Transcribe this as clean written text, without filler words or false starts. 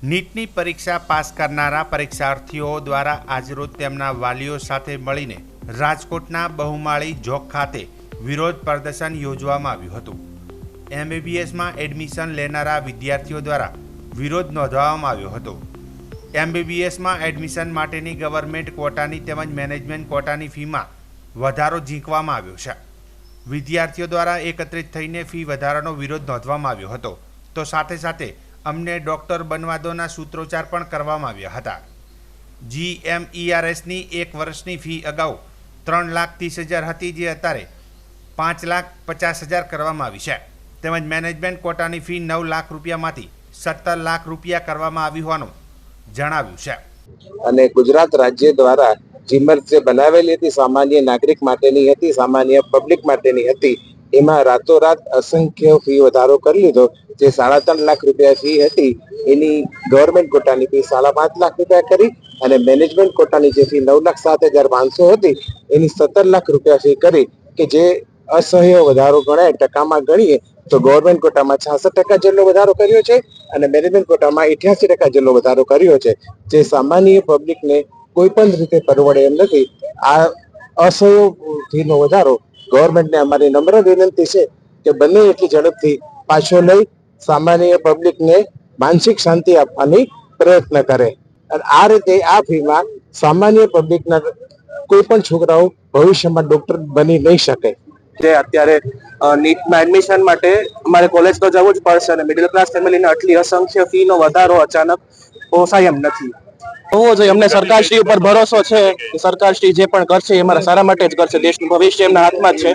નીટની પરીક્ષા પાસ કરનારા પરીક્ષાર્થીઓ દ્વારા આજરોજ તેમના વાલીઓ સાથે મળીને રાજકોટના બહુમાળી ચોક ખાતે વિરોધ પ્રદર્શન યોજવામાં આવ્યું હતું। એમબીબીએસમાં એડમિશન લેનારા વિદ્યાર્થીઓ દ્વારા વિરોધ નોંધાવવામાં આવ્યો હતો। એમબીબીએસમાં એડમિશન માટેની ગવર્મેન્ટ કોટાની તેમજ મેનેજમેન્ટ કોટાની ફીમાં વધારો ઝીંકવામાં આવ્યો છે। વિદ્યાર્થીઓ દ્વારા એકત્રિત થઈને ફી વધારાનો વિરોધ નોંધવામાં આવ્યો હતો। તો સાથે સાથે અમને ડૉક્ટર બનવા દોના સૂત્રોચ્ચાર પણ કરવામાં આવ્યા હતા। GMERSની 1 વર્ષની ફી અગાઉ 3,30,000 હતી, જે અત્યારે 5,50,000 કરવામાં આવી છે। તેમજ મેનેજમેન્ટ કોટાની ફી 9 લાખ રૂપિયામાંથી 17 લાખ રૂપિયા કરવામાં આવી હોવાનું જણાવ્યું છે। અને ગુજરાત રાજ્ય દ્વારા જીમર્સ જે બનાવેલી હતી સામાન્ય નાગરિક માટેની હતી, સામાન્ય પબ્લિક માટેની હતી, એમાં રાતોરાત અસંખ્ય ફી વધારો કરી લીધો। જે 3.5 લાખ રૂપિયા ફી હતી એની ગવર્મેન્ટ કોટાની ફી 5.5 લાખ રૂપિયા કરી અને મેનેજમેન્ટ કોટાની જે ફી 9,07,500 હતી એની 17 લાખ રૂપિયા ફી કરી, કે જે અસહ્ય વધારો ગણાય। ટકામાં ગણીએ તો ગવર્મેન્ટ કોટામાં 66% જેટલો વધારો કર્યો છે અને મેનેજમેન્ટ કોટામાં 88% જેટલો વધારો કર્યો છે, જે સામાન્ય પબ્લિકને કોઈ પણ રીતે પરવડે એમ નથી। આ અસહ્ય ફીનો વધારો ગવર્મેન્ટને અમારી નમ્ર વિનંતી છે કે બંને એટલી ઝડપથી પાછો લઈ સામાન્ય પબ્લિકને માનસિક શાંતિ આપવાની પ્રયત્ન કરે અને આ રીતે આ ફીમાં સામાન્ય પબ્લિકના કોઈ પણ છોકરાઓ ભવિષ્યમાં ડોક્ટર બની નહીં શકે। જે અત્યારે નીટમાં એડમિશન માટે અમારે કોલેજ તો જવું જ પડશે અને મિડલ ક્લાસ ફેમિલીને આટલી અસંખ્ય ફીનો વધારો અચાનક પોસાય એમ નથી હોવો જોઈએ। અમને સરકારશ્રી ઉપર ભરોસો છે કે સરકારશ્રી જે પણ કરશે એ અમારા સારા માટે જ કરશે। દેશનું ભવિષ્ય એમના હાથમાં જ છે।